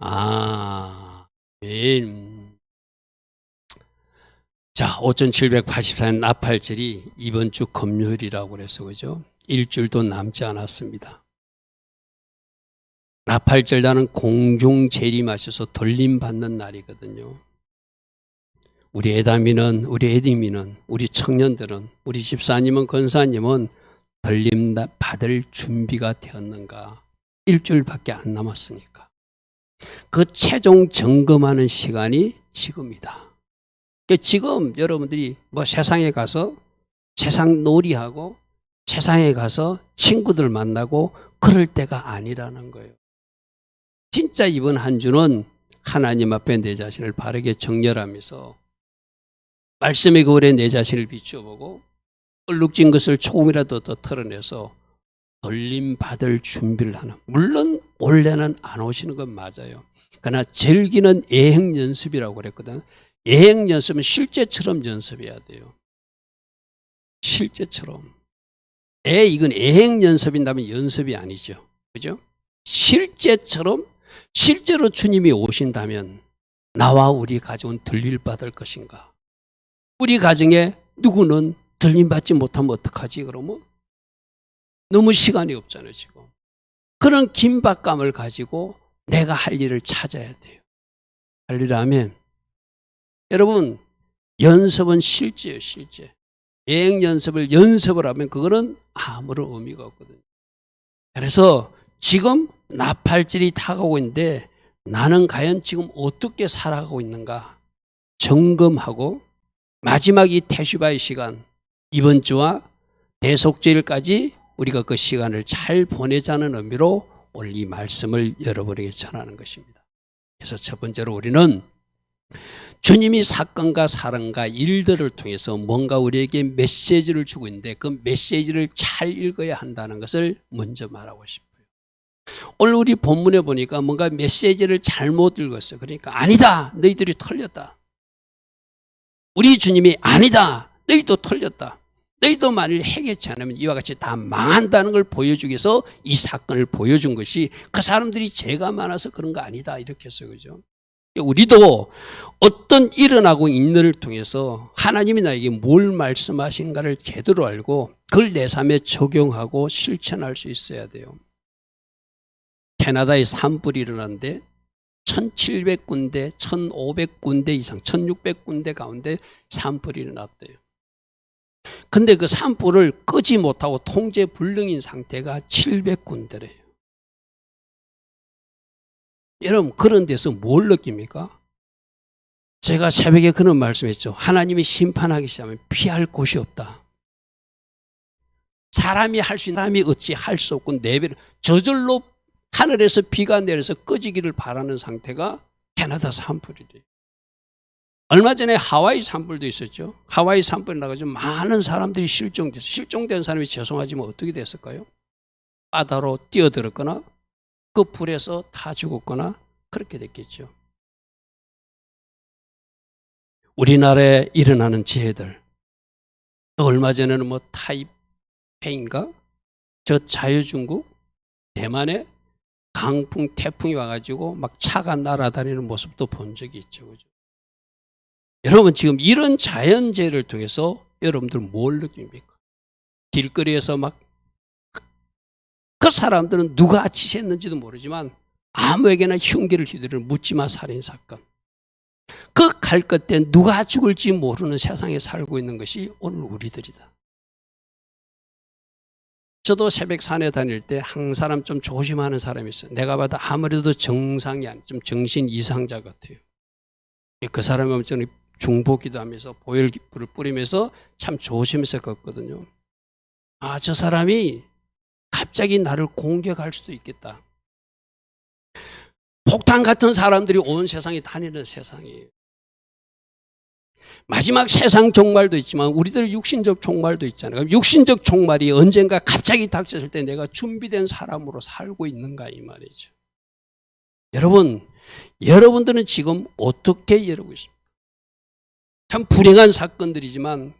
아멘. 자, 5784년 나팔절이 이번 주 금요일이라고 그래서 그죠? 일주일도 남지 않았습니다. 나팔절라는 공중 재림하셔서 돌림받는 날이거든요. 우리 애담이는, 우리 애님이는, 우리 청년들은, 우리 집사님은, 권사님은 돌림 받을 준비가 되었는가? 일주일밖에 안 남았으니까. 그 최종 점검하는 시간이 지금이다. 지금 여러분들이 뭐 세상에 가서 세상 놀이하고 세상에 가서 친구들 만나고 그럴 때가 아니라는 거예요. 진짜 이번 한 주는 하나님 앞에 내 자신을 바르게 정렬하면서 말씀의 거울에 내 자신을 비추어보고 얼룩진 것을 조금이라도 더 털어내서 돌림받을 준비를 하는, 물론 올해는 안 오시는 건 맞아요. 그러나 절기는 예행 연습이라고 그랬거든. 예행 연습은 실제처럼 연습해야 돼요. 실제처럼. 이건 예행 연습인다면 연습이 아니죠. 그죠? 실제처럼, 실제로 주님이 오신다면 나와 우리 가정은 들림받을 것인가? 우리 가정에 누구는 들림받지 못하면 어떡하지? 그러면 너무 시간이 없잖아요, 지금. 그런 긴박감을 가지고 내가 할 일을 찾아야 돼요. 할 일을 하면 여러분, 연습은 실제예요, 실제. 예행 연습을 하면 그거는 아무런 의미가 없거든요. 그래서 지금 나팔절이 다가오고 있는데 나는 과연 지금 어떻게 살아가고 있는가 점검하고 마지막 이 테슈바의 시간, 이번 주와 대속절일까지 우리가 그 시간을 잘 보내자는 의미로 오늘 이 말씀을 여러분에게 전하는 것입니다. 그래서 첫 번째로 우리는 주님이 사건과 사랑과 일들을 통해서 뭔가 우리에게 메시지를 주고 있는데 그 메시지를 잘 읽어야 한다는 것을 먼저 말하고 싶어요. 오늘 우리 본문에 보니까 뭔가 메시지를 잘못 읽었어요. 그러니까 아니다, 너희들이 털렸다. 우리 주님이 아니다, 너희도 털렸다. 너희도 만일 해결치 않으면 이와 같이 다 망한다는 걸 보여주기 위해서 이 사건을 보여준 것이 그 사람들이 죄가 많아서 그런 거 아니다 이렇게 했어요. 그죠? 우리도 어떤 일어나고 있는 일을 통해서 하나님이 나에게 뭘 말씀하신가를 제대로 알고 그걸 내 삶에 적용하고 실천할 수 있어야 돼요. 캐나다에 산불이 일어났는데 1700군데, 1500군데 이상, 1600군데 가운데 산불이 일어났대요. 근데 그 산불을 끄지 못하고 통제 불능인 상태가 700군데래요. 여러분, 그런 데서 뭘 느낍니까? 제가 새벽에 그런 말씀했죠. 하나님이 심판하기 시작하면 피할 곳이 없다. 사람이 할 수 있는 사람이 어찌 할 수 없고 내버려 저절로 하늘에서 비가 내려서 꺼지기를 바라는 상태가 캐나다 산불이래요. 얼마 전에 하와이 산불도 있었죠. 하와이 산불이 나가지고 많은 사람들이 실종됐어요. 실종된 사람이 죄송하지만 어떻게 됐을까요? 바다로 뛰어들었거나 그 불에서 다 죽었거나 그렇게 됐겠죠. 우리나라에 일어나는 재해들, 또 얼마 전에는 뭐 타이페이인가? 저 자유중국 대만에 강풍, 태풍이 와가지고 막 차가 날아다니는 모습도 본 적이 있죠. 그죠? 여러분, 지금 이런 자연재해를 통해서 여러분들 뭘 느낍니까? 길거리에서 막 그 사람들은 누가 지시했는지도 모르지만 아무에게나 흉기를 휘두르는 묻지마 살인사건. 그 갈 끝에 누가 죽을지 모르는 세상에 살고 있는 것이 오늘 우리들이다. 저도 새벽 산에 다닐 때 한 사람 좀 조심하는 사람이 있어요. 내가 봐도 아무래도 정상이 아닌 좀 정신 이상자 같아요. 그 사람은 저는 중보기도 하면서 보혈불을 뿌리면서 참 조심해서 걷거든요. 아, 저 사람이 갑자기 나를 공격할 수도 있겠다. 폭탄 같은 사람들이 온 세상에 다니는 세상이에요. 마지막 세상 종말도 있지만 우리들 육신적 종말도 있잖아요. 육신적 종말이 언젠가 갑자기 닥쳤을 때 내가 준비된 사람으로 살고 있는가 이 말이죠. 여러분, 여러분들은 지금 어떻게 이러고 있습니까? 참 불행한 사건들이지만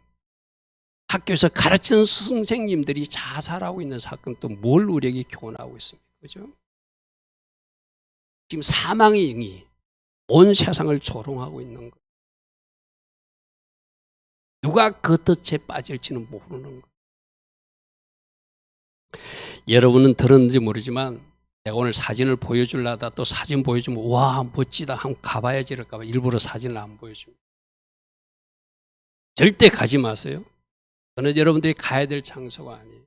학교에서 가르치는 선생님들이 자살하고 있는 사건 또 뭘 우리에게 교훈하고 있습니까? 그죠? 지금 사망의 영이 온 세상을 조롱하고 있는 거예요. 누가 그 덫에 빠질지는 모르는 거예요. 여러분은 들었는지 모르지만 내가 오늘 사진을 보여주려다 또 사진 보여주면 와 멋지다 한번 가봐야지 이럴까 봐 일부러 사진을 안 보여줍니다. 절대 가지 마세요. 저는 여러분들이 가야 될 장소가 아니에요.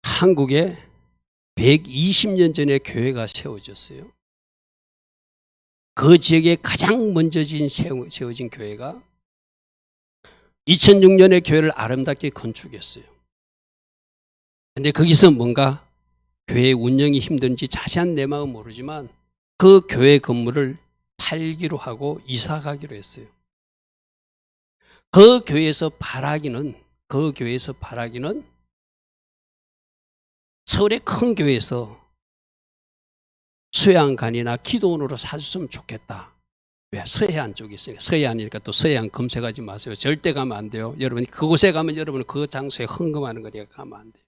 한국에 120년 전에 교회가 세워졌어요. 그 지역에 가장 먼저 세워진 교회가 2006년에 교회를 아름답게 건축했어요. 근데 거기서 뭔가 교회 운영이 힘든지 자세한 내막은 모르지만 그 교회 건물을 팔기로 하고 이사 가기로 했어요. 그 교회에서 바라기는 서울의 큰 교회에서 수양관이나 기도원으로 사줬으면 좋겠다. 왜? 서해안 쪽에 있으니까. 서해안이니까 또 서해안 검색하지 마세요. 절대 가면 안 돼요. 여러분이 그곳에 가면 여러분은 그 장소에 헌금하는 거니까 가면 안 돼요.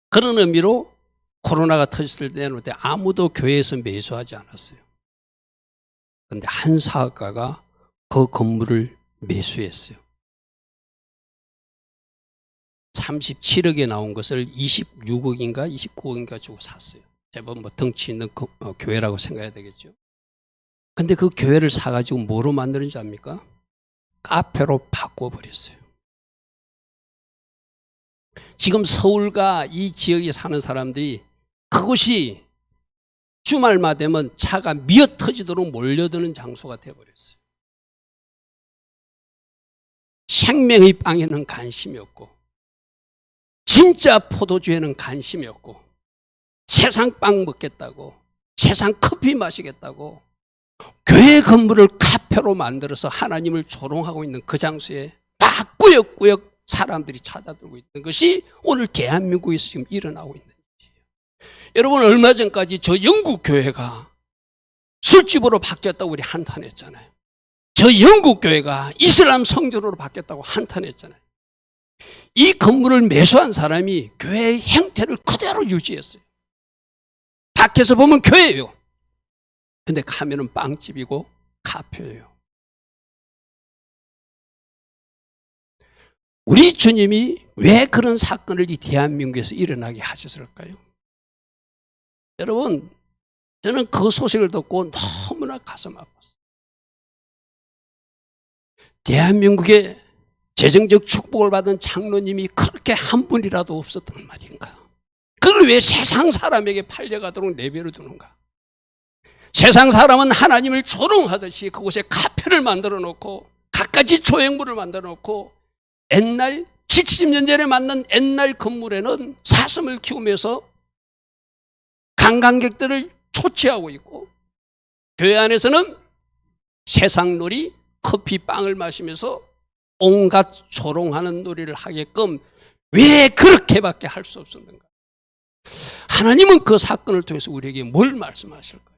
그런 의미로 코로나가 터졌을 때는 아무도 교회에서 매수하지 않았어요. 그런데 한 사업가가 그 건물을 매수했어요. 37억에 나온 것을 26억인가 29억인가 주고 샀어요. 제법 뭐 덩치 있는 교회라고 생각해야 되겠죠. 근데 그 교회를 사가지고 뭐로 만드는지 압니까? 카페로 바꿔버렸어요. 지금 서울과 이 지역에 사는 사람들이 그곳이 주말만 되면 차가 미어터지도록 몰려드는 장소가 되어버렸어요. 생명의 빵에는 관심이 없고 진짜 포도주에는 관심이 없고 세상 빵 먹겠다고 세상 커피 마시겠다고 교회 건물을 카페로 만들어서 하나님을 조롱하고 있는 그 장소에 막 꾸역꾸역 사람들이 찾아들고 있는 것이 오늘 대한민국에서 지금 일어나고 있는 일이에요. 여러분 얼마 전까지 저 영국 교회가 술집으로 바뀌었다고 우리 한탄했잖아요. 저 영국 교회가 이슬람 성전으로 바뀌었다고 한탄했잖아요. 이 건물을 매수한 사람이 교회의 형태를 그대로 유지했어요. 밖에서 보면 교회예요. 근데 가면은 빵집이고 카페예요. 우리 주님이 왜 그런 사건을 이 대한민국에서 일어나게 하셨을까요? 여러분, 저는 그 소식을 듣고 너무나 가슴 아팠어요. 대한민국에 재정적 축복을 받은 장로님이 그렇게 한 분이라도 없었단 말인가? 그걸 왜 세상 사람에게 팔려가도록 내버려 두는가? 세상 사람은 하나님을 조롱하듯이 그곳에 카페를 만들어 놓고 갖가지 조형물을 만들어 놓고 옛날 70년 전에 만든 옛날 건물에는 사슴을 키우면서 관광객들을 초취하고 있고 교회 안에서는 세상놀이, 커피, 빵을 마시면서 온갖 조롱하는 놀이를 하게끔 왜 그렇게밖에 할 수 없었는가? 하나님은 그 사건을 통해서 우리에게 뭘 말씀하실까요?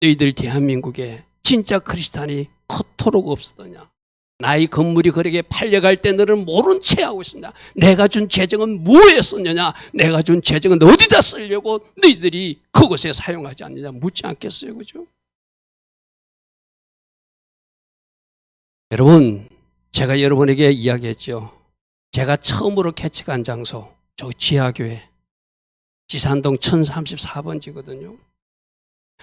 너희들 대한민국에 진짜 크리스찬이 그토록 없었더냐? 나의 건물이 그에게 팔려갈 때 너는 모른 채 하고 있었냐? 내가 준 재정은 뭐에 썼느냐? 내가 준 재정은 어디다 쓰려고 너희들이 그곳에 사용하지 않느냐? 묻지 않겠어요, 그죠? 여러분, 제가 여러분에게 이야기했죠. 제가 처음으로 개척한 장소, 저 지하교회, 지산동 1034번지거든요.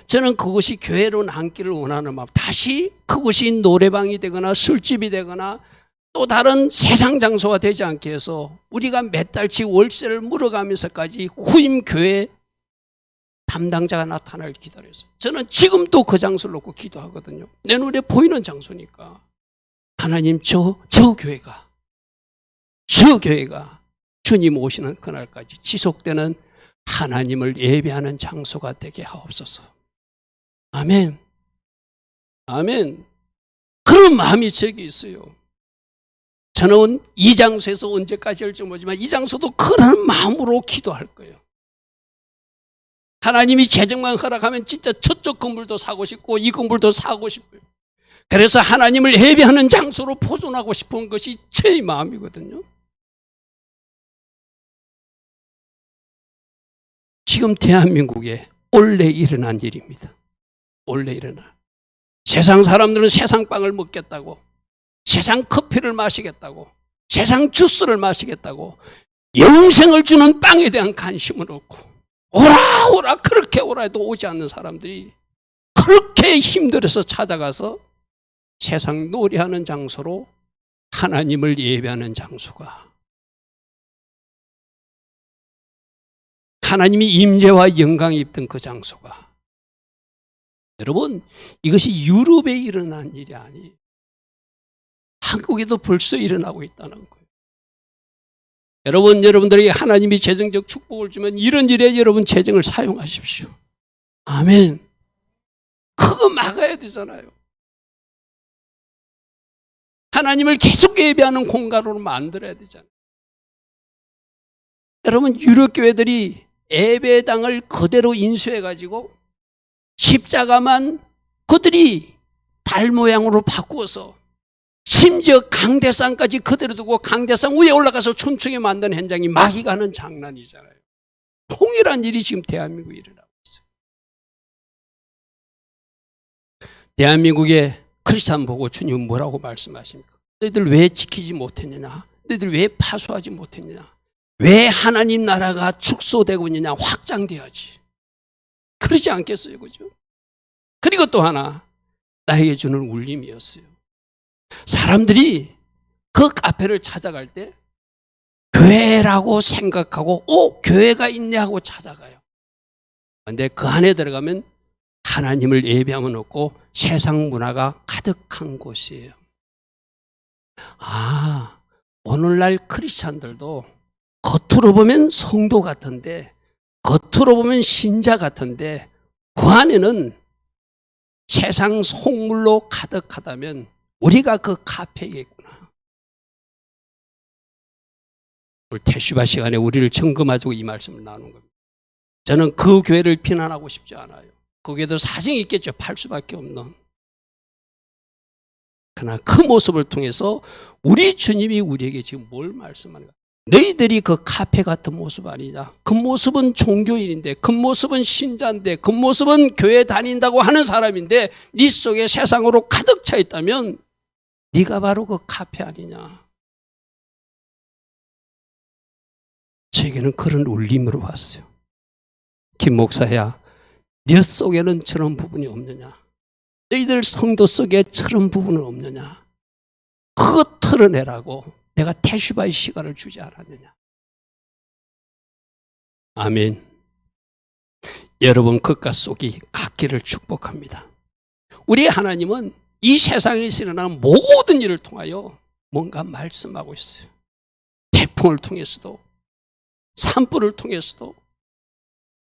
저는 그것이 교회로 남기를 원하는 마음, 다시 그것이 노래방이 되거나 술집이 되거나 또 다른 세상 장소가 되지 않게 해서 우리가 몇 달치 월세를 물어가면서까지 후임 교회 담당자가 나타날 기다렸어요. 저는 지금도 그 장소를 놓고 기도하거든요. 내 눈에 보이는 장소니까. 하나님 저 교회가 주님 오시는 그날까지 지속되는 하나님을 예배하는 장소가 되게 하옵소서. 아멘. 아멘. 그런 마음이 제게 있어요. 저는 이 장소에서 언제까지 할지 모르지만 이 장소도 그런 마음으로 기도할 거예요. 하나님이 재정만 허락하면 진짜 저쪽 건물도 사고 싶고 이 건물도 사고 싶어요. 그래서 하나님을 예배하는 장소로 포존하고 싶은 것이 제 마음이거든요. 지금 대한민국에 원래 일어난 일입니다. 원래 일어나. 세상 사람들은 세상 빵을 먹겠다고, 세상 커피를 마시겠다고, 세상 주스를 마시겠다고, 영생을 주는 빵에 대한 관심은 없고, 오라 오라 그렇게 오라 해도 오지 않는 사람들이 그렇게 힘들어서 찾아가서 세상 놀이하는 장소로 하나님을 예배하는 장소가, 하나님이 임재와 영광이 입던 그 장소가, 여러분 이것이 유럽에 일어난 일이 아니에요. 한국에도 벌써 일어나고 있다는 거예요. 여러분들에게 하나님이 재정적 축복을 주면 이런 일에 여러분 재정을 사용하십시오. 아멘. 그거 막아야 되잖아요. 하나님을 계속 예배하는 공간으로 만들어야 되잖아요. 여러분 유럽교회들이 예배당을 그대로 인수해가지고 십자가만 그들이 달 모양으로 바꾸어서 심지어 강대상까지 그대로 두고 강대상 위에 올라가서 춤추게 만든 현장이 마귀가 하는 장난이잖아요. 통일한 일이 지금 대한민국에 일어나고 있어요. 대한민국의 크리스찬 보고 주님은 뭐라고 말씀하십니까? 너희들 왜 지키지 못했느냐? 너희들 왜 파수하지 못했느냐? 왜 하나님 나라가 축소되고 있느냐? 확장돼야지. 그러지 않겠어요, 그죠? 그리고 또 하나 나에게 주는 울림이었어요. 사람들이 그 카페를 찾아갈 때 교회라고 생각하고 교회가 있네 하고 찾아가요. 그런데 그 안에 들어가면 하나님을 예배하면 없고 세상 문화가 가득한 곳이에요. 오늘날 크리스찬들도 겉으로 보면 성도 같은데, 겉으로 보면 신자 같은데 그 안에는 세상 속물로 가득하다면 우리가 그 카페이겠구나. 오늘 태슈바 시간에 우리를 점검하자고 이 말씀을 나누는 겁니다. 저는 그 교회를 비난하고 싶지 않아요. 그 교회도 사정이 있겠죠. 팔 수밖에 없는. 그러나 그 모습을 통해서 우리 주님이 우리에게 지금 뭘 말씀하는가? 너희들이 그 카페 같은 모습 아니냐? 그 모습은 종교인인데, 그 모습은 신자인데, 그 모습은 교회 다닌다고 하는 사람인데 네 속에 세상으로 가득 차 있다면 네가 바로 그 카페 아니냐? 저에게는 그런 울림으로 왔어요. 김 목사야, 네 속에는 저런 부분이 없느냐? 너희들 성도 속에 저런 부분은 없느냐? 그거 털어내라고 내가 태슈바의 시간을 주지 않았느냐? 아멘. 여러분 겉과 속이 같기를 축복합니다. 우리 하나님은 이 세상에서 일어나는 모든 일을 통하여 뭔가 말씀하고 있어요. 태풍을 통해서도, 산불을 통해서도,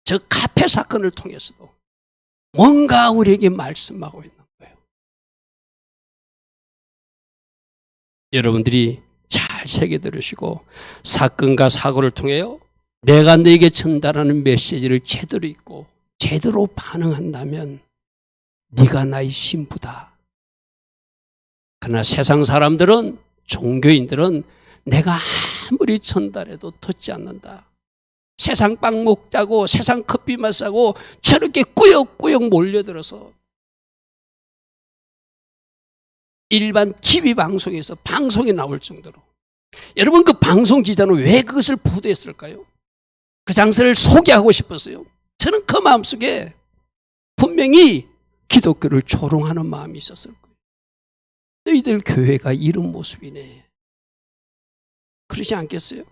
저 카페 사건을 통해서도 뭔가 우리에게 말씀하고 있는 거예요. 여러분들이 잘 새겨 들으시고 사건과 사고를 통해요 내가 너에게 전달하는 메시지를 제대로 읽고 제대로 반응한다면 네가 나의 신부다. 그러나 세상 사람들은, 종교인들은 내가 아무리 전달해도 듣지 않는다. 세상 빵 먹자고, 세상 커피 마시고 저렇게 꾸역꾸역 몰려들어서 일반 TV 방송에서 방송에 나올 정도로. 여러분 그 방송 기자는 왜 그것을 보도했을까요? 그 장소를 소개하고 싶었어요. 저는 그 마음속에 분명히 기독교를 조롱하는 마음이 있었을 거예요. 너희들 교회가 이런 모습이네. 그러지 않겠어요?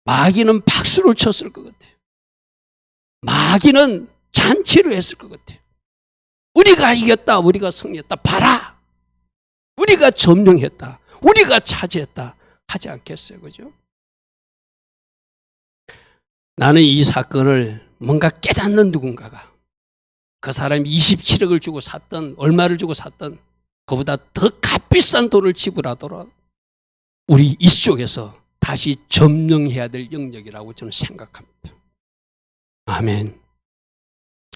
마귀는 박수를 쳤을 것 같아요. 마귀는 잔치를 했을 것 같아요. 우리가 이겼다, 우리가 승리했다, 봐라, 우리가 점령했다, 우리가 차지했다 하지 않겠어요, 그죠? 나는 이 사건을 뭔가 깨닫는 누군가가, 그 사람이 27억을 주고 샀던, 얼마를 주고 샀던, 그보다 더 값비싼 돈을 지불하도록 우리 이쪽에서 다시 점령해야 될 영역이라고 저는 생각합니다. 아멘.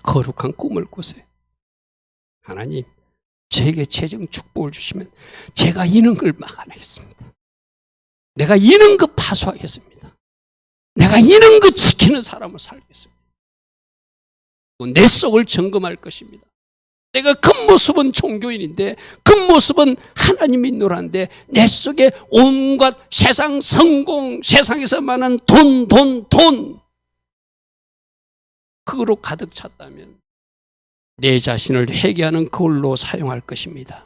거룩한 꿈을 꾸세요. 하나님, 제게 재정 축복을 주시면 제가 이런 걸 막아내겠습니다. 내가 이런 거 파수하겠습니다. 내가 이런 거 지키는 사람을 살겠습니다. 내 속을 점검할 것입니다. 내가 겉모습은 종교인인데 겉모습은 하나님이 노란데 내 속에 온갖 세상 성공, 세상에서 많은 돈 그거로 가득 찼다면 내 자신을 회개하는 그걸로 사용할 것입니다.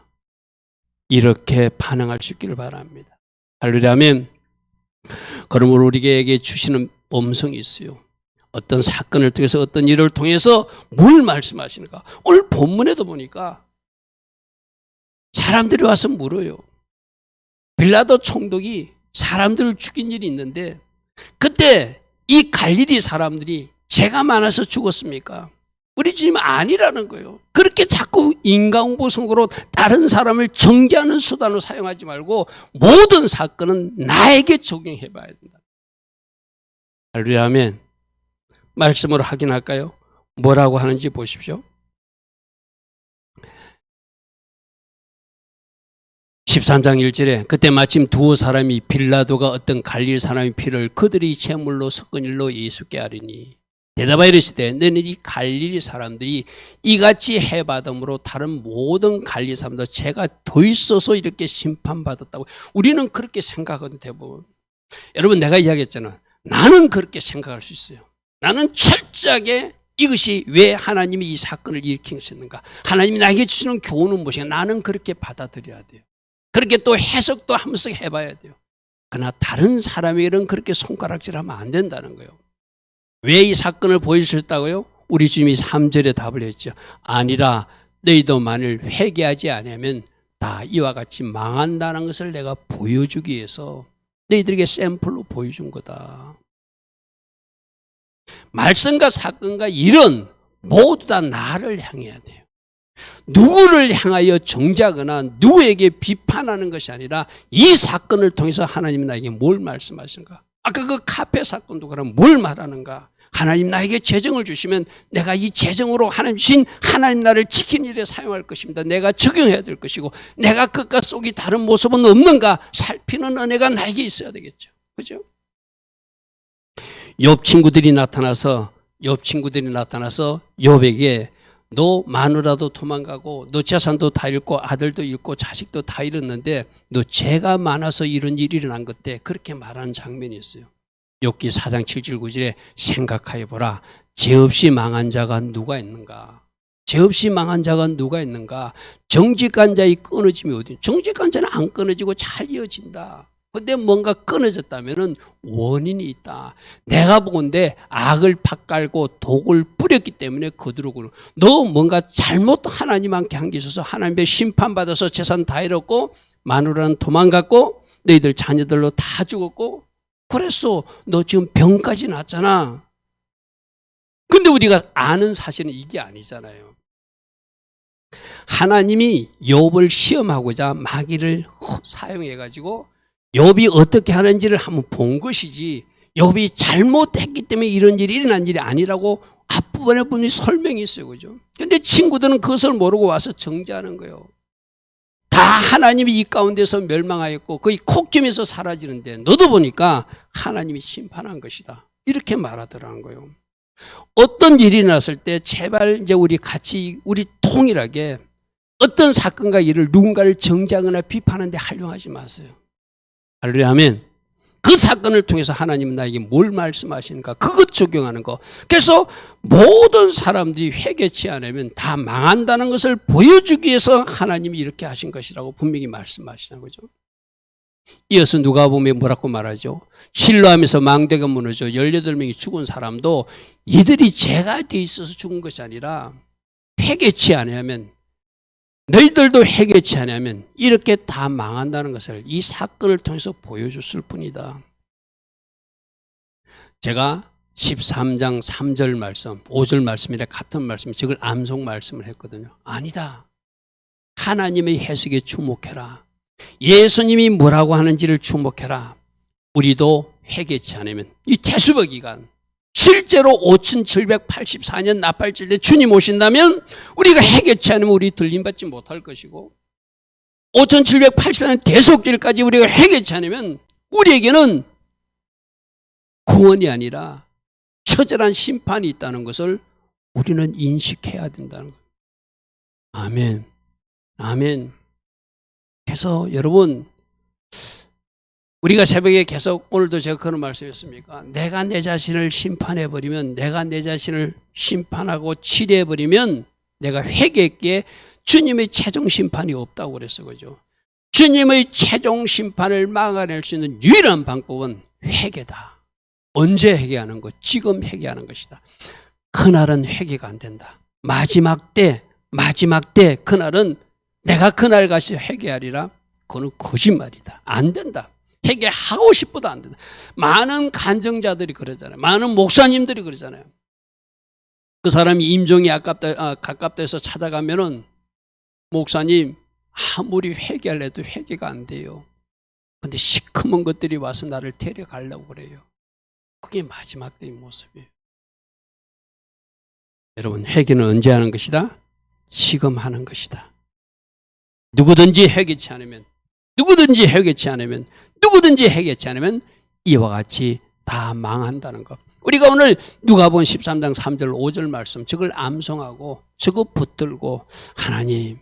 이렇게 반응할 수 있기를 바랍니다. 할렐루야 아멘. 그러므로 우리에게 주시는 음성이 있어요. 어떤 사건을 통해서 어떤 일을 통해서 뭘 말씀하시는가. 오늘 본문에도 보니까 사람들이 와서 물어요. 빌라도 총독이 사람들을 죽인 일이 있는데 그때 이 갈릴리 사람들이 죄가 많아서 죽었습니까? 우리 주님 아니라는 거예요. 그렇게 자꾸 인간보성으로 다른 사람을 정죄하는 수단으로 사용하지 말고 모든 사건은 나에게 적용해 봐야 된다. 할렐루야 아멘. 말씀으로 확인할까요? 뭐라고 하는지 보십시오. 13장 1절에 그때 마침 두 사람이 빌라도가 어떤 갈릴 사람의 피를 그들이 제물로 섞은 일로 예수께 아뢰니 대답하여 이르시되 너는 이 갈릴리 사람들이 이같이 해받음으로 다른 모든 갈릴리 사람들 죄가 더 있어서 이렇게 심판받았다고. 우리는 그렇게 생각하거든 대부분. 여러분 내가 이야기했잖아. 나는 그렇게 생각할 수 있어요. 나는 철저하게 이것이 왜 하나님이 이 사건을 일으키셨는가, 하나님이 나에게 주시는 교훈은 무엇인가, 나는 그렇게 받아들여야 돼요. 그렇게 또 해석도 한 번씩 해봐야 돼요. 그러나 다른 사람에게는 그렇게 손가락질하면 안 된다는 거예요. 왜 이 사건을 보여주셨다고요? 우리 주님이 3절에 답을 했죠. 아니라 너희도 만일 회개하지 않으면 다 이와 같이 망한다는 것을 내가 보여주기 위해서 너희들에게 샘플로 보여준 거다. 말씀과 사건과 일은 모두 다 나를 향해야 돼요. 누구를 향하여 정죄하거나 누구에게 비판하는 것이 아니라 이 사건을 통해서 하나님이 나에게 뭘 말씀하시는가. 아까 그 카페 사건도 그럼 뭘 말하는가. 하나님 나에게 재정을 주시면 내가 이 재정으로 하나님 주신 하나님 나를 지키는 일에 사용할 것입니다. 내가 적용해야 될 것이고 내가 그과 속이 다른 모습은 없는가 살피는 은혜가 나에게 있어야 되겠죠. 그죠? 욥 친구들이 나타나서 욥에게 너 마누라도 도망가고 너 재산도 다 잃고 아들도 잃고 자식도 다 잃었는데 너 죄가 많아서 이런 일이 일어난 것 때 그렇게 말하는 장면이 있어요. 욥기 4장 7절 9절에 생각해 보라. 죄 없이 망한 자가 누가 있는가? 죄 없이 망한 자가 누가 있는가? 정직한 자의 끊어짐이 어디? 정직한 자는 안 끊어지고 잘 이어진다. 근데 뭔가 끊어졌다면 원인이 있다. 내가 보건대 악을 팍깔고 독을 뿌렸기 때문에 거두르고 너 뭔가 잘못 하나님한테 한 게 있어서 하나님의 심판받아서 재산 다 잃었고 마누라는 도망갔고 너희들 자녀들로 다 죽었고 그랬어. 너 지금 병까지 났잖아. 근데 우리가 아는 사실은 이게 아니잖아요. 하나님이 욥을 시험하고자 마귀를 사용해가지고 욥이 어떻게 하는지를 한번 본 것이지 욥이 잘못했기 때문에 이런 일이 일어난 일이 아니라고 앞부분에 분명히 설명이 있어요. 그죠? 근데 친구들은 그것을 모르고 와서 정죄하는 거예요. 다 하나님이 이 가운데서 멸망하였고 거의 콧김에서 사라지는데 너도 보니까 하나님이 심판한 것이다. 이렇게 말하더라는 거예요. 어떤 일이 일어났을 때 제발 이제 우리 같이 우리 통일하게 어떤 사건과 일을 누군가를 정죄하거나 비판하는데 활용하지 마세요. 할렐루야 아멘. 그 사건을 통해서 하나님은 나에게 뭘 말씀하시는가 그것 적용하는 거. 그래서 모든 사람들이 회개치 않으면 다 망한다는 것을 보여주기 위해서 하나님이 이렇게 하신 것이라고 분명히 말씀하시는 거죠. 이어서 누가복음에 뭐라고 말하죠? 실로암에서 망대가 무너져 18명이 죽은 사람도 이들이 죄가 돼 있어서 죽은 것이 아니라 회개치 않으면 너희들도 회개치 않으면 이렇게 다 망한다는 것을 이 사건을 통해서 보여줬을 뿐이다. 제가 13장 3절 말씀, 5절 말씀이랑 같은 말씀, 저걸 암송 말씀을 했거든요. 아니다. 하나님의 해석에 주목해라. 예수님이 뭐라고 하는지를 주목해라. 우리도 회개치 않으면 이 태수거 기간 실제로 5784년 나팔절 때 주님 오신다면 우리가 회개치 않으면 우리 들림받지 못할 것이고 5784년 대속절까지 우리가 회개치 않으면 우리에게는 구원이 아니라 처절한 심판이 있다는 것을 우리는 인식해야 된다는 거예요. 아멘. 아멘. 그래서 여러분, 우리가 새벽에 계속 오늘도 제가 그런 말씀했습니까? 내가 내 자신을 심판해버리면, 내가 내 자신을 심판하고 치료해버리면 내가 회개했기에 주님의 최종 심판이 없다고 그랬어. 그죠? 주님의 최종 심판을 막아낼 수 있는 유일한 방법은 회개다. 언제 회개하는 것? 지금 회개하는 것이다. 그날은 회개가 안 된다. 마지막 때 그날은 내가 그날 가서 회개하리라. 그건 거짓말이다. 안 된다. 회개하고 싶어도 안 된다. 많은 간증자들이 그러잖아요. 많은 목사님들이 그러잖아요. 그 사람이 임종이 가깝다 해서 찾아가면은 목사님 아무리 회개하려 해도 회개가 안 돼요. 근데 시커먼 것들이 와서 나를 데려가려고 그래요. 그게 마지막 때의 모습이에요. 여러분, 회개는 언제 하는 것이다? 지금 하는 것이다. 누구든지 회개치 않으면 이와 같이 다 망한다는 것. 우리가 오늘 누가복음 13장 3절 5절 말씀 저걸 암송하고 저거 붙들고 하나님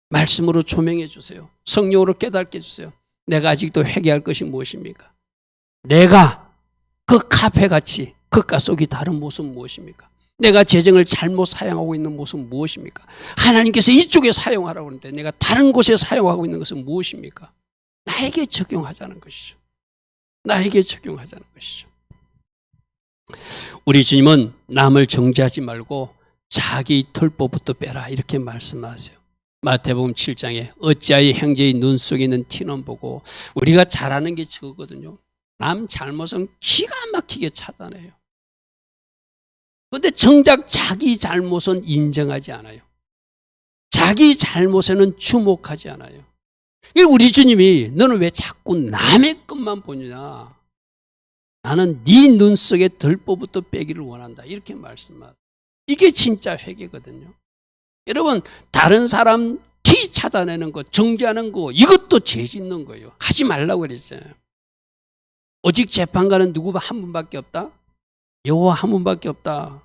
말씀으로 조명해 주세요. 성령으로 깨닫게 해주세요. 내가 아직도 회개할 것이 무엇입니까? 내가 그 카페같이 겉과 속이 다른 모습은 무엇입니까? 내가 재정을 잘못 사용하고 있는 모습은 무엇입니까? 하나님께서 이쪽에 사용하라고 하는데 내가 다른 곳에 사용하고 있는 것은 무엇입니까? 나에게 적용하자는 것이죠. 나에게 적용하자는 것이죠. 우리 주님은 남을 정죄하지 말고 자기 털보부터 빼라 이렇게 말씀하세요. 마태복음 7장에 어찌하여 형제의 눈 속에 있는 티는 보고, 우리가 잘하는 게 저거거든요. 남 잘못은 기가 막히게 찾아내요. 그런데 정작 자기 잘못은 인정하지 않아요. 자기 잘못에는 주목하지 않아요. 우리 주님이 너는 왜 자꾸 남의 것만 보느냐? 나는 네 눈 속에 들보부터 빼기를 원한다. 이렇게 말씀하세요. 이게 진짜 회개거든요. 여러분, 다른 사람 티 찾아내는 거, 정죄하는 거, 이것도 죄 짓는 거예요. 하지 말라고 그랬잖아요. 오직 재판관은 누구 한 분밖에 없다? 여호와 한 분밖에 없다.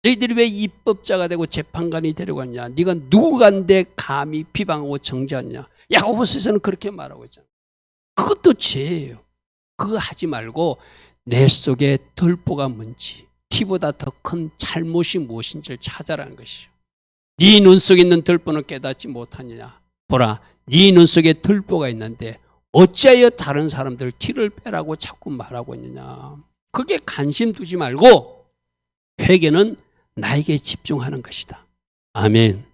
너희들이 왜 입법자가 되고 재판관이 되려고 하냐? 네가 누구간데 감히 비방하고 정죄하냐? 야고보서에서는 그렇게 말하고 있잖아요. 그것도 죄예요. 그거 하지 말고 내 속에 덜보가 뭔지, 티보다 더 큰 잘못이 무엇인지를 찾아라는 것이죠. 네 눈 속에 있는 덜보는 깨닫지 못하느냐? 보라, 네 눈 속에 덜보가 있는데 어찌하여 다른 사람들 티를 빼라고 자꾸 말하고 있느냐? 그게 관심 두지 말고 회개는 나에게 집중하는 것이다. 아멘.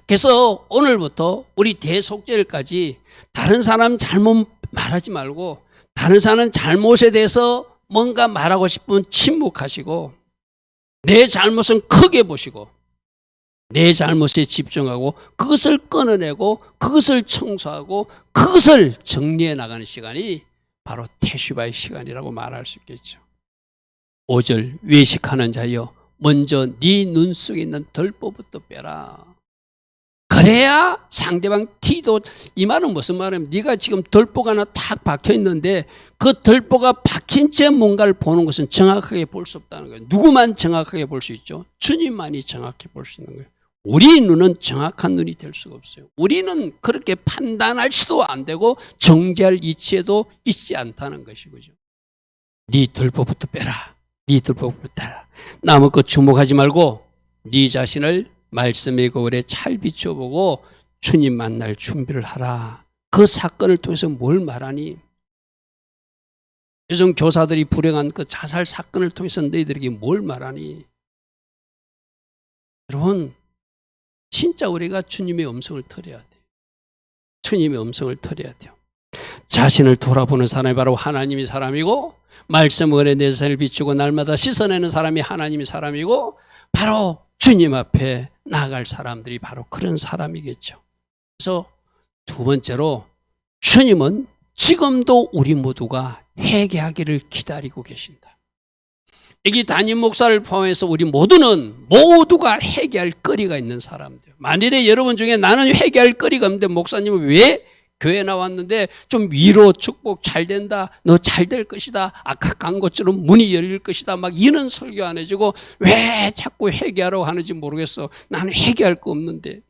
그래서 오늘부터 우리 대속죄일까지 다른 사람 잘못 말하지 말고, 다른 사람 잘못에 대해서 뭔가 말하고 싶으면 침묵하시고, 내 잘못은 크게 보시고 내 잘못에 집중하고 그것을 끊어내고 그것을 청소하고 그것을 정리해 나가는 시간이 바로 테슈바의 시간이라고 말할 수 있겠죠. 5절 외식하는 자여 먼저 네 눈 속에 있는 덜보부터 빼라. 그래야 상대방 티도, 이 말은 무슨 말이냐면 네가 지금 덜보가 하나 탁 박혀 있는데 그 덜보가 박힌 채 뭔가를 보는 것은 정확하게 볼 수 없다는 거예요. 누구만 정확하게 볼 수 있죠? 주님만이 정확히 볼 수 있는 거예요. 우리 눈은 정확한 눈이 될 수가 없어요. 우리는 그렇게 판단할 수도 안 되고 정죄할 이치에도 있지 않다는 것이죠. 네 덜보부터 빼라. 네 덜보부터 빼라. 남의 것 주목하지 말고 네 자신을 말씀의 거울에 잘 비춰보고 주님 만날 준비를 하라. 그 사건을 통해서 뭘 말하니? 요즘 교사들이 불행한 그 자살 사건을 통해서 너희들에게 뭘 말하니? 여러분, 진짜 우리가 주님의 음성을 들어야 돼요. 주님의 음성을 들어야 돼요. 자신을 돌아보는 사람이 바로 하나님이 사람이고, 말씀을 내 자신을 비추고 날마다 씻어내는 사람이 하나님이 사람이고, 바로 주님 앞에 나아갈 사람들이 바로 그런 사람이겠죠. 그래서 두 번째로, 주님은 지금도 우리 모두가 회개하기를 기다리고 계신다. 여기 담임 목사를 포함해서 우리 모두가 회개할 거리가 있는 사람들. 만일에 여러분 중에 나는 회개할 거리가 없는데 목사님은 왜 교회 나왔는데 좀 위로 축복 잘 된다. 너 잘 될 것이다. 아까 간 것처럼 문이 열릴 것이다. 막 이런 설교 안 해주고 왜 자꾸 회개하라고 하는지 모르겠어. 나는 회개할 거 없는데.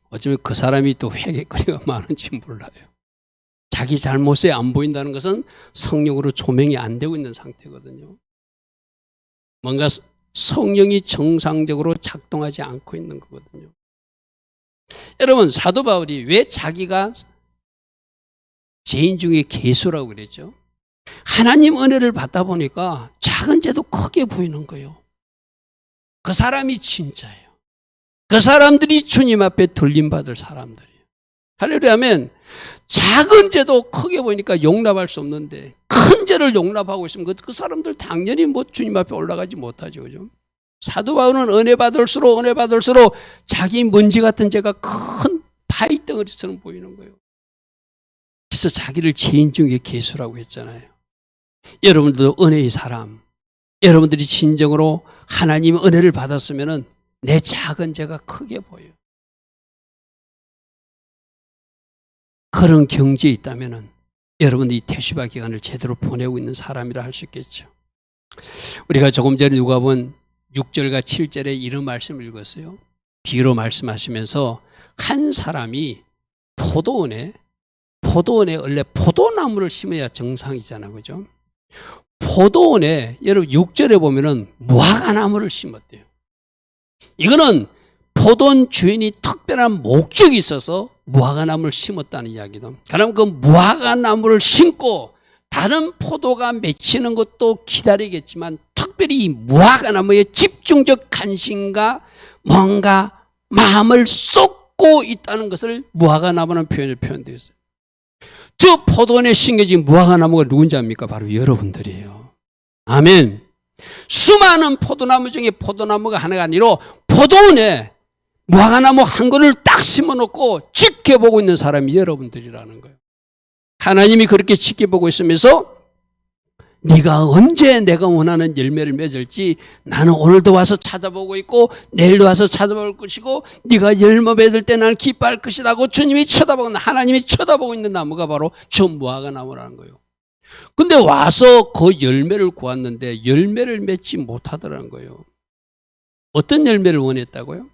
어쩌면 그 사람이 또 회개거리가 많은지 몰라요. 자기 잘못에 안 보인다는 것은 성령으로 조명이 안 되고 있는 상태거든요. 뭔가 성령이 정상적으로 작동하지 않고 있는 거거든요. 여러분, 사도 바울이 왜 자기가 죄인 중에 괴수라고 그랬죠? 하나님 은혜를 받다 보니까 작은 죄도 크게 보이는 거예요. 그 사람이 진짜예요. 그 사람들이 주님 앞에 돌림받을 사람들이에요. 할렐루야 하면 작은 죄도 크게 보이니까 용납할 수 없는데 큰 죄를 용납하고 있으면 그 사람들 당연히 뭐 주님 앞에 올라가지 못하죠. 그죠? 사도 바울은 은혜 받을수록 자기 먼지 같은 죄가 큰 바위덩어리처럼 보이는 거예요. 그래서 자기를 죄인 중에 괴수라고 했잖아요. 여러분들도 은혜의 사람, 여러분들이 진정으로 하나님의 은혜를 받았으면 내 작은 죄가 크게 보여요. 그런 경지에 있다면 여러분들이 태시바 기간을 제대로 보내고 있는 사람이라 할 수 있겠죠. 우리가 조금 전에 누가복음 6절과 7절에 이런 말씀을 읽었어요. 비유로 말씀하시면서 한 사람이 포도원에 원래 포도나무를 심어야 정상이잖아요. 그죠? 포도원에 여러분 6절에 보면은 무화과나무를 심었대요. 이거는 포도원 주인이 특별한 목적이 있어서 무화과나무를 심었다는 이야기도. 그럼 그 무화과나무를 심고 다른 포도가 맺히는 것도 기다리겠지만 특별히 이 무화과나무에 집중적 관심과 뭔가 마음을 쏟고 있다는 것을 무화과나무라는 표현을 표현되어 있어요. 저 포도원에 심겨진 무화과나무가 누군지 압니까? 바로 여러분들이에요. 아멘. 수많은 포도나무 중에 포도나무가 하나가 아니라 포도원에 무화과나무 한 그루를 딱 심어놓고 지켜보고 있는 사람이 여러분들이라는 거예요. 하나님이 그렇게 지켜보고 있으면서 네가 언제 내가 원하는 열매를 맺을지 나는 오늘도 와서 찾아보고 있고 내일도 와서 찾아볼 것이고 네가 열매 맺을 때 나는 기뻐할 것이라고 주님이 쳐다보고 하나님이 쳐다보고 있는 나무가 바로 저 무화과나무라는 거예요. 근데 와서 그 열매를 구했는데 열매를 맺지 못하더라는 거예요. 어떤 열매를 원했다고요?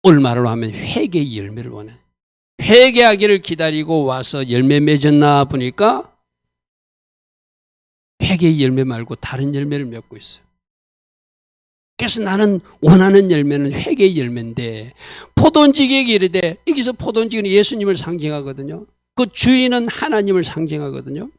오늘 말로 하면 회개의 열매를 원해. 회개하기를 기다리고 와서 열매 맺었나 보니까 회개의 열매 말고 다른 열매를 맺고 있어요. 그래서 나는 원하는 열매는 회개의 열매인데 포도원지기에게 이르되 여기서 포도원지기는 예수님을 상징하거든요. 그 주인은 하나님을 상징하거든요.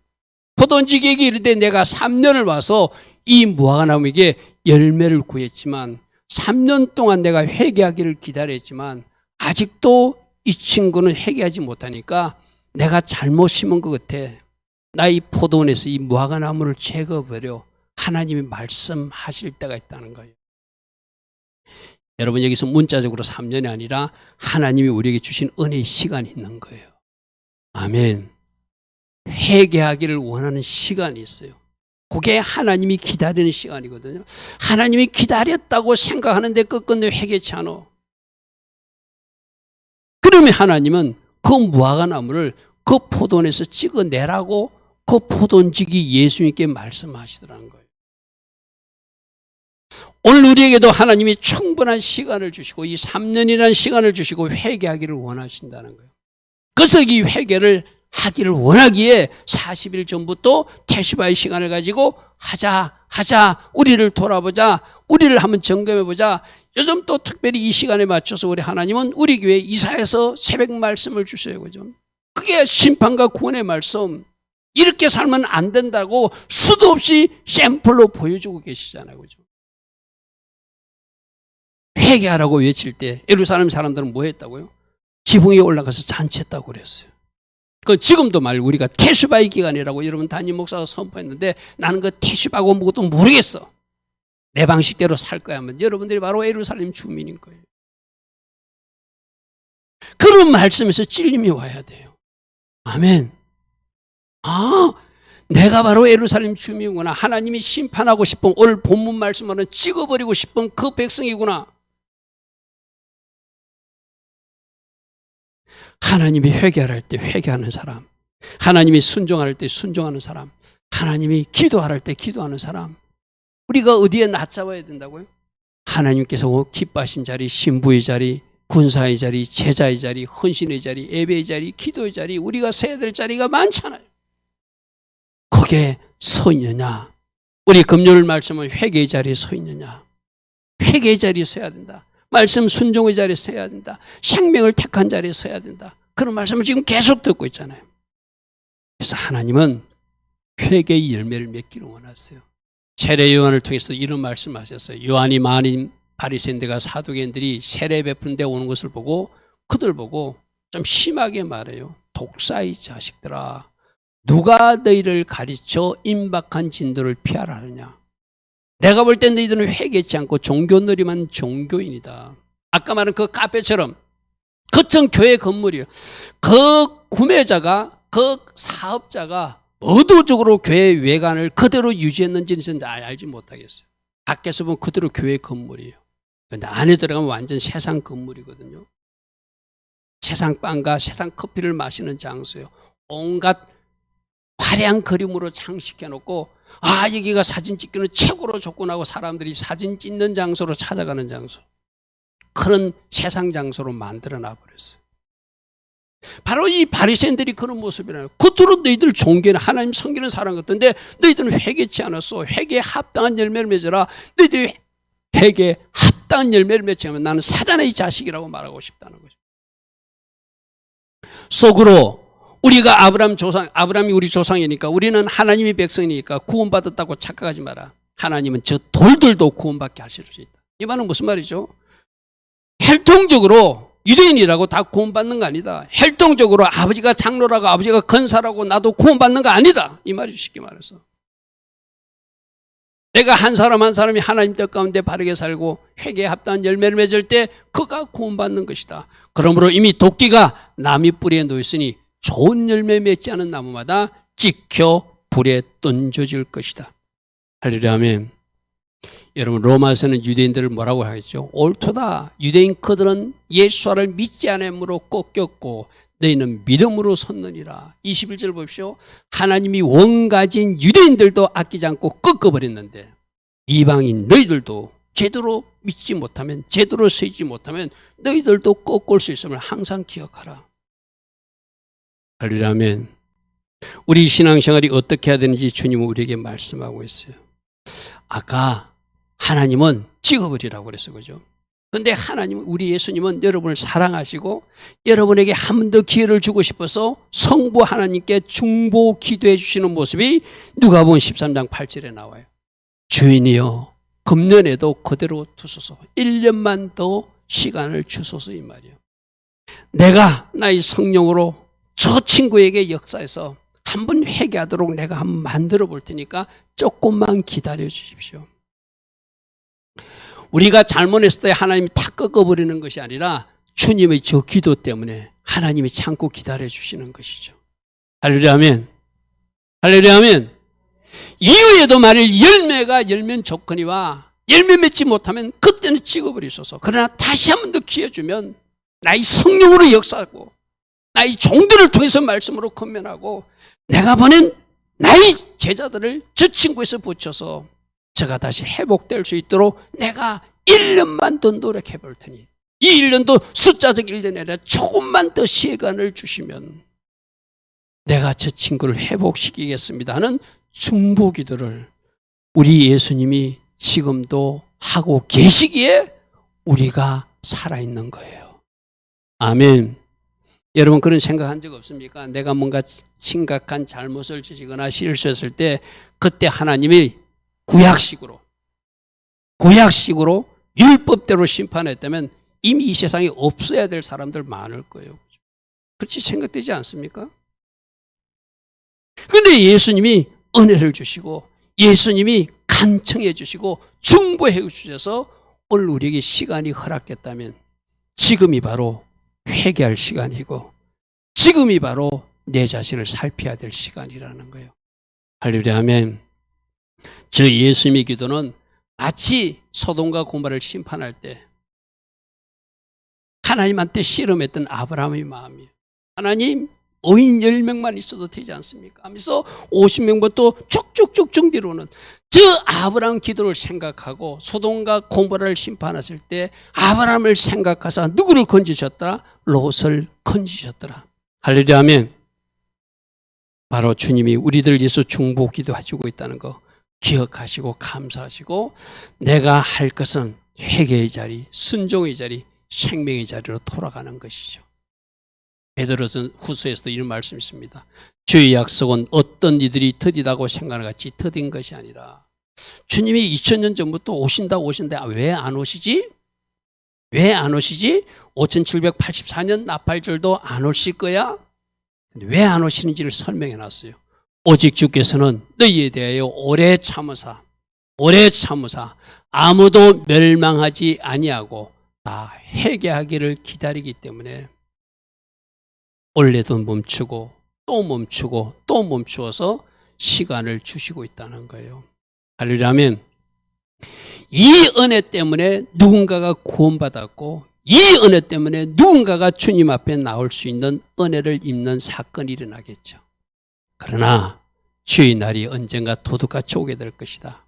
포도원지기에게 이르되 내가 3년을 와서 이 무화과나무에게 열매를 구했지만 3년 동안 내가 회개하기를 기다렸지만 아직도 이 친구는 회개하지 못하니까 내가 잘못 심은 것 같아. 나 이 포도원에서 이 무화과나무를 제거해버려. 하나님이 말씀하실 때가 있다는 거예요. 여러분 여기서 문자적으로 3년이 아니라 하나님이 우리에게 주신 은혜의 시간이 있는 거예요. 아멘. 회개하기를 원하는 시간이 있어요. 그게 하나님이 기다리는 시간이거든요. 하나님이 기다렸다고 생각하는데 끝끝내 회개치 않아. 그러면 하나님은 그 무화과나무를 그 포도원에서 찍어내라고 그 포도원지기 예수님께 말씀하시더라는 거예요. 오늘 우리에게도 하나님이 충분한 시간을 주시고 이 3년이라는 시간을 주시고 회개하기를 원하신다는 거예요. 그래서 이 회개를 하기를 원하기에 40일 전부터 태시바의 시간을 가지고 하자, 우리를 돌아보자, 우리를 한번 점검해보자. 요즘 또 특별히 이 시간에 맞춰서 우리 하나님은 우리 교회 이사해서 새벽 말씀을 주셔요. 그죠? 그게 심판과 구원의 말씀. 이렇게 살면 안 된다고 수도 없이 샘플로 보여주고 계시잖아요. 그죠? 회개하라고 외칠 때 예루살렘 사람들은 뭐 했다고요? 지붕 위에 올라가서 잔치했다고 그랬어요. 그 지금도 말 우리가 태시바의 기간이라고 여러분 담임 목사가 선포했는데 나는 그 태시바고 뭐것도 모르겠어. 내 방식대로 살 거야 하면 여러분들이 바로 예루살렘 주민인 거예요. 그런 말씀에서 찔림이 와야 돼요. 아멘. 내가 바로 예루살렘 주민이구나. 하나님이 심판하고 싶은 오늘 본문 말씀으로는 찍어버리고 싶은 그 백성이구나. 하나님이 회개할 때 회개하는 사람, 하나님이 순종할 때 순종하는 사람, 하나님이 기도할 때 기도하는 사람. 우리가 어디에 낮잡아야 된다고요? 하나님께서 기뻐하신 자리, 신부의 자리, 군사의 자리, 제자의 자리, 헌신의 자리, 예배의 자리, 기도의 자리, 우리가 서야 될 자리가 많잖아요. 거기에 서 있느냐? 우리 금요일 말씀은 회개의 자리에 서 있느냐? 회개의 자리에 서야 된다. 말씀 순종의 자리에 서야 된다. 생명을 택한 자리에 서야 된다. 그런 말씀을 지금 계속 듣고 있잖아요. 그래서 하나님은 회개의 열매를 맺기를 원하세요. 세례 요한을 통해서 이런 말씀하셨어요. 요한이 많은 바리새인들과 사두개인들이 세례 베푸는 데 오는 것을 보고 그들 보고 좀 심하게 말해요. 독사의 자식들아, 누가 너희를 가르쳐 임박한 진도를 피하라 하느냐. 내가 볼 때 너희들은 회개치 않고 종교놀이만 종교인이다. 아까 말한 그 카페처럼 그전 교회 건물이에요. 그 구매자가, 그 사업자가 의도적으로 교회 외관을 그대로 유지했는지는 알지 못하겠어요. 밖에서 보면 그대로 교회 건물이에요. 그런데 안에 들어가면 완전 세상 건물이거든요. 세상 빵과 세상 커피를 마시는 장소예요. 온갖 화려한 그림으로 장식해놓고 여기가 사진 찍기는 최고로 조건하고 사람들이 사진 찍는 장소로 찾아가는 장소. 그런 세상 장소로 만들어놔 버렸어요. 바로 이 바리새인들이 그런 모습이라요. 겉으로 너희들 존귀는 하나님 섬기는 사람 같던데 너희들은 회개치 않았어. 회개에 합당한 열매를 맺어라. 너희들이 회개에 합당한 열매를 맺지 않으면 나는 사단의 자식이라고 말하고 싶다는 거죠. 속으로 우리가 아브라함이 우리 조상이니까 우리는 하나님의 백성이니까 구원받았다고 착각하지 마라. 하나님은 저 돌들도 구원받게 하실 수 있다. 이 말은 무슨 말이죠? 혈통적으로 유대인이라고 다 구원받는 거 아니다. 혈통적으로 아버지가 장로라고 아버지가 권사라고 나도 구원받는 거 아니다. 이 말이 쉽게 말해서. 내가 한 사람 한 사람이 하나님 뜻 가운데 바르게 살고 회개에 합당한 열매를 맺을 때 그가 구원받는 것이다. 그러므로 이미 도끼가 나무 뿌리에 놓였으니 좋은 열매 맺지 않은 나무마다 찍혀 불에 던져질 것이다. 할렐루야 아멘. 여러분 로마서는 유대인들을 뭐라고 하겠죠? 옳도다. 유대인 그들은 예수를 믿지 않음으로 꺾였고 너희는 믿음으로 섰느니라. 21절 보십시오. 하나님이 원가진 유대인들도 아끼지 않고 꺾어버렸는데 이방인 너희들도 제대로 믿지 못하면 제대로 서지 못하면 너희들도 꺾을 수 있음을 항상 기억하라. 할렐루야 아멘. 우리 신앙생활이 어떻게 해야 되는지 주님은 우리에게 말씀하고 있어요. 아까 하나님은 찍어버리라고 그랬어요. 그죠? 그런데 하나님은, 우리 예수님은 여러분을 사랑하시고 여러분에게 한 번 더 기회를 주고 싶어서 성부 하나님께 중보 기도해 주시는 모습이 누가복음 13장 8절에 나와요. 주인이여 금년에도 그대로 두소서. 1년만 더 시간을 주소서 이 말이에요. 내가 나의 성령으로 저 친구에게 역사해서 한번 회개하도록 내가 한번 만들어 볼 테니까 조금만 기다려 주십시오. 우리가 잘못했을 때 하나님이 다 꺾어버리는 것이 아니라 주님의 저 기도 때문에 하나님이 참고 기다려 주시는 것이죠. 할렐루야 아멘. 할렐루야 아멘. 이후에도 만일 열매가 열면 좋거니와 열매 맺지 못하면 그때는 찍어버리소서. 그러나 다시 한 번 더 기회 주면 나의 성령으로 역사하고 나의 종들을 통해서 말씀으로 권면하고 내가 보낸 나의 제자들을 저 친구에서 붙여서 저가 다시 회복될 수 있도록 내가 1년만 더 노력해 볼 테니 이 1년도 숫자적 1년이 아니라 조금만 더 시간을 주시면 내가 저 친구를 회복시키겠습니다 하는 중보기도를 우리 예수님이 지금도 하고 계시기에 우리가 살아있는 거예요. 아멘. 여러분 그런 생각한 적 없습니까? 내가 뭔가 심각한 잘못을 저지거나 실수했을 때 그때 하나님이 구약식으로 율법대로 심판했다면 이미 이 세상에 없어야 될 사람들 많을 거예요. 그렇지 생각되지 않습니까? 그런데 예수님이 은혜를 주시고 예수님이 간청해 주시고 중보해 주셔서 오늘 우리에게 시간이 허락됐다면 지금이 바로 회개할 시간이고 지금이 바로 내 자신을 살펴야 될 시간이라는 거예요. 할렐루야 아멘. 저 예수님의 기도는 마치 소돔과 고모라를 심판할 때 하나님한테 씨름했던 아브라함의 마음이에요. 하나님 어인 10명만 있어도 되지 않습니까? 하면서 50명부터 쭉쭉쭉쭉 뒤로는 저 아브라함 기도를 생각하고 소돔과 고모라를 심판하실 때 아브라함을 생각하사 누구를 건지셨더라? 롯을 건지셨더라. 할렐루야 아멘. 바로 주님이 우리들 위해서 중보 기도해주고 있다는 거 기억하시고 감사하시고 내가 할 것은 회개의 자리, 순종의 자리, 생명의 자리로 돌아가는 것이죠. 베드로전 후서에서도 이런 말씀이 있습니다. 주의 약속은 어떤 이들이 더디다고 생각하는 같이 더딘 것이 아니라 주님이 2000년 전부터 오신다 왜 안 오시지? 왜 안 오시지? 5784년 나팔절도 안 오실 거야? 왜 안 오시는지를 설명해 놨어요. 오직 주께서는 너희에 대하여 오래 참으사 아무도 멸망하지 아니하고 다 회개하기를 기다리기 때문에 원래도 멈추고 또 멈추고 또 멈추어서 시간을 주시고 있다는 거예요. 할렐루야 아멘. 이 은혜 때문에 누군가가 구원받았고 이 은혜 때문에 누군가가 주님 앞에 나올 수 있는 은혜를 입는 사건이 일어나겠죠. 그러나 주의 날이 언젠가 도둑같이 오게 될 것이다.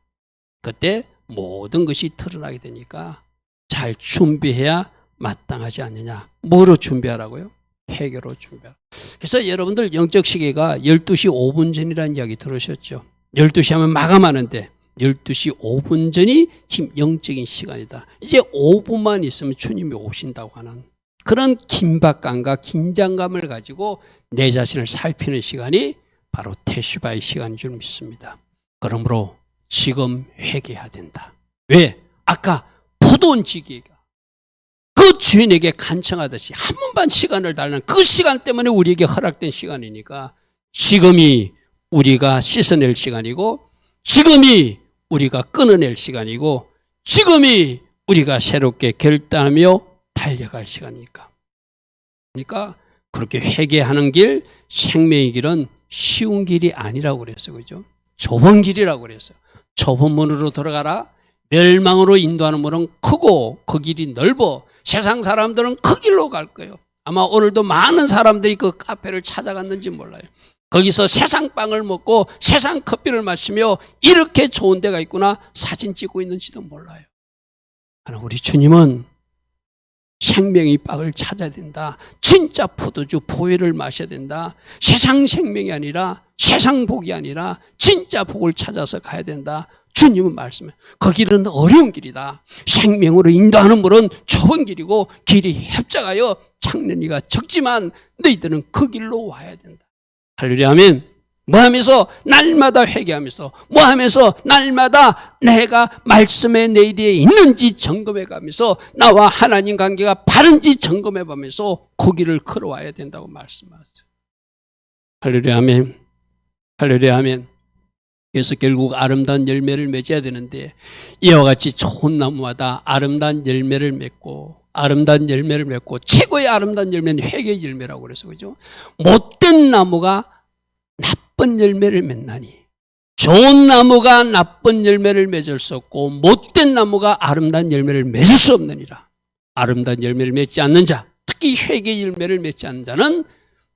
그때 모든 것이 드러나게 되니까 잘 준비해야 마땅하지 않느냐. 뭐로 준비하라고요? 회개로 준비하라. 그래서 여러분들 영적 시계가 12시 5분 전이라는 이야기 들으셨죠? 12시 하면 마감하는데 12시 5분 전이 지금 영적인 시간이다. 이제 5분만 있으면 주님이 오신다고 하는 그런 긴박감과 긴장감을 가지고 내 자신을 살피는 시간이 바로 테슈바의 시간인 줄 믿습니다. 그러므로 지금 회개해야 된다. 왜? 아까 포도원 지기가 그 주인에게 간청하듯이 한 번만 시간을 달라는 그 시간 때문에 우리에게 허락된 시간이니까 지금이 우리가 씻어낼 시간이고 지금이 우리가 끊어낼 시간이고 지금이 우리가 새롭게 결단하며 달려갈 시간이니까. 그러니까 그렇게 회개하는 길, 생명의 길은 쉬운 길이 아니라고 그랬어요. 그죠? 좁은 길이라고 그랬어요. 좁은 문으로 들어가라. 멸망으로 인도하는 문은 크고 그 길이 넓어. 세상 사람들은 그 길로 갈 거예요. 아마 오늘도 많은 사람들이 그 카페를 찾아갔는지 몰라요. 거기서 세상 빵을 먹고 세상 커피를 마시며 이렇게 좋은 데가 있구나 사진 찍고 있는지도 몰라요. 그러나 우리 주님은 생명의 빵을 찾아야 된다. 진짜 포도주 보혈을 마셔야 된다. 세상 생명이 아니라 세상 복이 아니라 진짜 복을 찾아서 가야 된다. 주님은 말씀해. 그 길은 어려운 길이다. 생명으로 인도하는 물은 좁은 길이고 길이 협착하여 찾는 이가 적지만 너희들은 그 길로 와야 된다. 할렐루야 아멘. 뭐 하면서? 날마다 회개하면서 뭐 하면서? 날마다 내가 말씀의 내일에 있는지 점검해 가면서 나와 하나님 관계가 바른지 점검해 보면서 그 길을 걸어와야 된다고 말씀하세요. 할렐루야 아멘. 할렐루야 아멘. 그래서 결국 아름다운 열매를 맺어야 되는데 이와 같이 좋은 나무마다 아름다운 열매를 맺고 최고의 아름다운 열매는 회개의 열매라고 그래서 그죠? 못된 나무가 나쁜 열매를 맺나니 좋은 나무가 나쁜 열매를 맺을 수 없고 못된 나무가 아름다운 열매를 맺을 수 없느니라. 아름다운 열매를 맺지 않는 자, 특히 회개의 열매를 맺지 않는 자는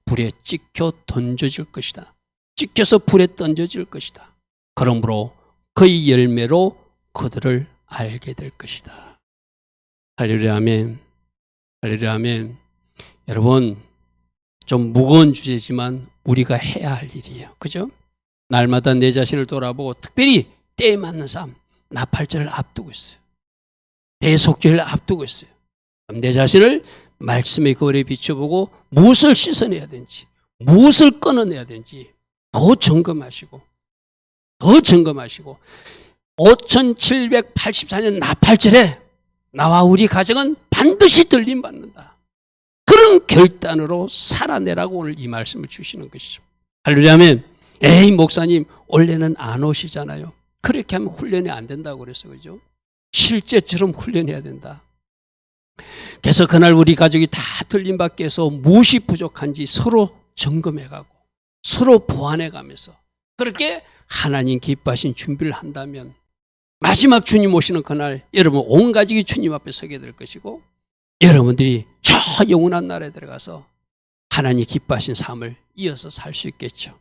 불에 찍혀 던져질 것이다. 찍혀서 불에 던져질 것이다. 그러므로 그의 열매로 그들을 알게 될 것이다. 할렐루야 아멘. 할렐루야 아멘. 여러분 좀 무거운 주제지만 우리가 해야 할 일이에요. 그죠? 날마다 내 자신을 돌아보고 특별히 때에 맞는 삶, 나팔절을 앞두고 있어요. 대속죄를 앞두고 있어요. 내 자신을 말씀의 거울에 비춰보고 무엇을 씻어내야 되는지 무엇을 끊어내야 되는지 더 점검하시고 5784년 나팔절에 나와 우리 가정은 반드시 들림받는다. 그런 결단으로 살아내라고 오늘 이 말씀을 주시는 것이죠. 할렐루야 아멘. 에이 목사님 원래는 안 오시잖아요. 그렇게 하면 훈련이 안 된다고 그래서 그죠? 실제처럼 훈련해야 된다. 그래서 그날 우리 가족이 다 들림받게 해서 무엇이 부족한지 서로 점검해가고 서로 보완해가면서 그렇게 하나님 기뻐하신 준비를 한다면 마지막 주님 오시는 그날 여러분 온 가족이 주님 앞에 서게 될 것이고 여러분들이 저 영원한 나라에 들어가서 하나님 기뻐하신 삶을 이어서 살 수 있겠죠.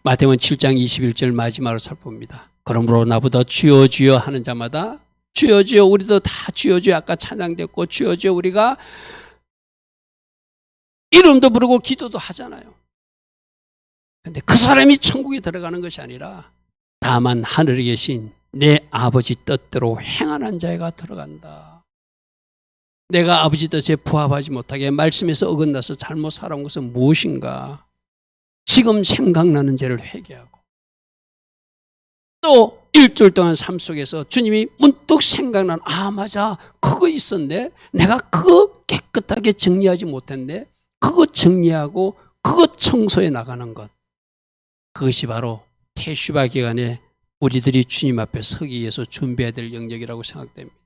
마태복음 7장 21절 마지막으로 살펴봅니다. 그러므로 나보다 주여 주여 하는 자마다 주여 주여, 우리도 다 주여 주여 아까 찬양됐고 주여 주여 우리가 이름도 부르고 기도도 하잖아요. 근데 그 사람이 천국에 들어가는 것이 아니라 다만 하늘에 계신 내 아버지 뜻대로 행하는 자가 들어간다. 내가 아버지 뜻에 부합하지 못하게 말씀에서 어긋나서 잘못 살아온 것은 무엇인가? 지금 생각나는 죄를 회개하고 또 일주일 동안 삶 속에서 주님이 문득 생각나는 맞아 그거 있었네. 내가 그거 깨끗하게 정리하지 못했네. 그거 정리하고 그거 청소해 나가는 것. 그것이 바로 테슈바 기간에 우리들이 주님 앞에 서기 위해서 준비해야 될 영역이라고 생각됩니다.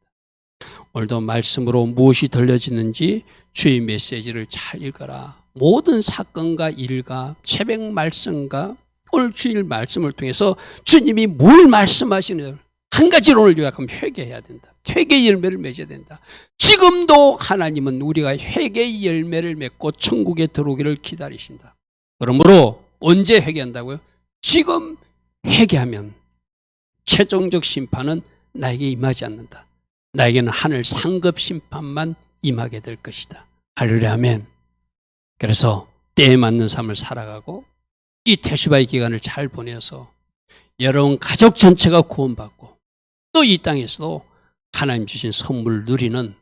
오늘도 말씀으로 무엇이 들려지는지 주의 메시지를 잘 읽어라. 모든 사건과 일과 새벽 말씀과 오늘 주일 말씀을 통해서 주님이 뭘 말씀하시는지 한 가지로 오늘 요약하면 회개해야 된다. 회개의 열매를 맺어야 된다. 지금도 하나님은 우리가 회개의 열매를 맺고 천국에 들어오기를 기다리신다. 그러므로 언제 회개한다고요? 지금 회개하면 최종적 심판은 나에게 임하지 않는다. 나에게는 하늘 상급 심판만 임하게 될 것이다. 할렐루야 아멘. 그래서 때에 맞는 삶을 살아가고 이 테슈바의 기간을 잘 보내서 여러분 가족 전체가 구원받고 또 이 땅에서도 하나님 주신 선물을 누리는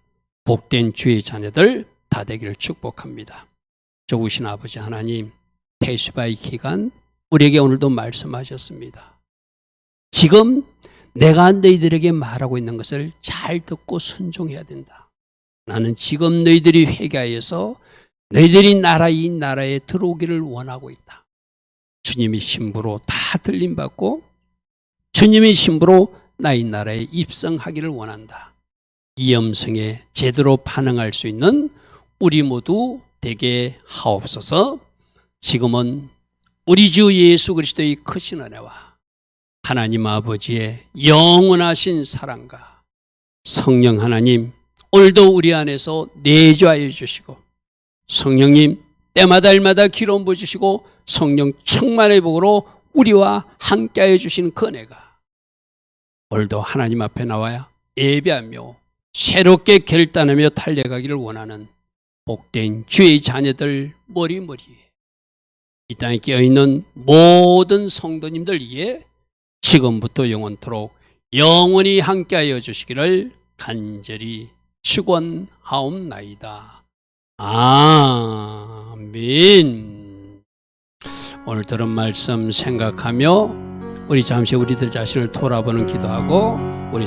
복된 주의 자녀들 다 되기를 축복합니다. 좋으신 아버지 하나님, 테슈바의 기간 우리에게 오늘도 말씀하셨습니다. 지금 내가 너희들에게 말하고 있는 것을 잘 듣고 순종해야 된다. 나는 지금 너희들이 회개하여서 너희들이 이 나라에 들어오기를 원하고 있다. 주님의 신부로 다 들림받고 주님의 신부로 나의 나라에 입성하기를 원한다. 이 음성에 제대로 반응할 수 있는 우리 모두 되게 하옵소서. 지금은 우리 주 예수 그리스도의 크신 은혜와 하나님 아버지의 영원하신 사랑과 성령 하나님 오늘도 우리 안에서 내주하여 주시고 성령님 때마다 일마다 기름 부어주시고 성령 충만의 복으로 우리와 함께하여 주시는 그 은혜가 오늘도 하나님 앞에 나와야 예배하며 새롭게 결단하며 달려가기를 원하는 복된 주의 자녀들 머리머리에 이 땅에 깨어있는 모든 성도님들 위해 지금부터 영원토록 영원히 함께하여 주시기를 간절히 축원하옵나이다. 아멘. 오늘 들은 말씀 생각하며 우리 잠시 우리들 자신을 돌아보는 기도하고 우리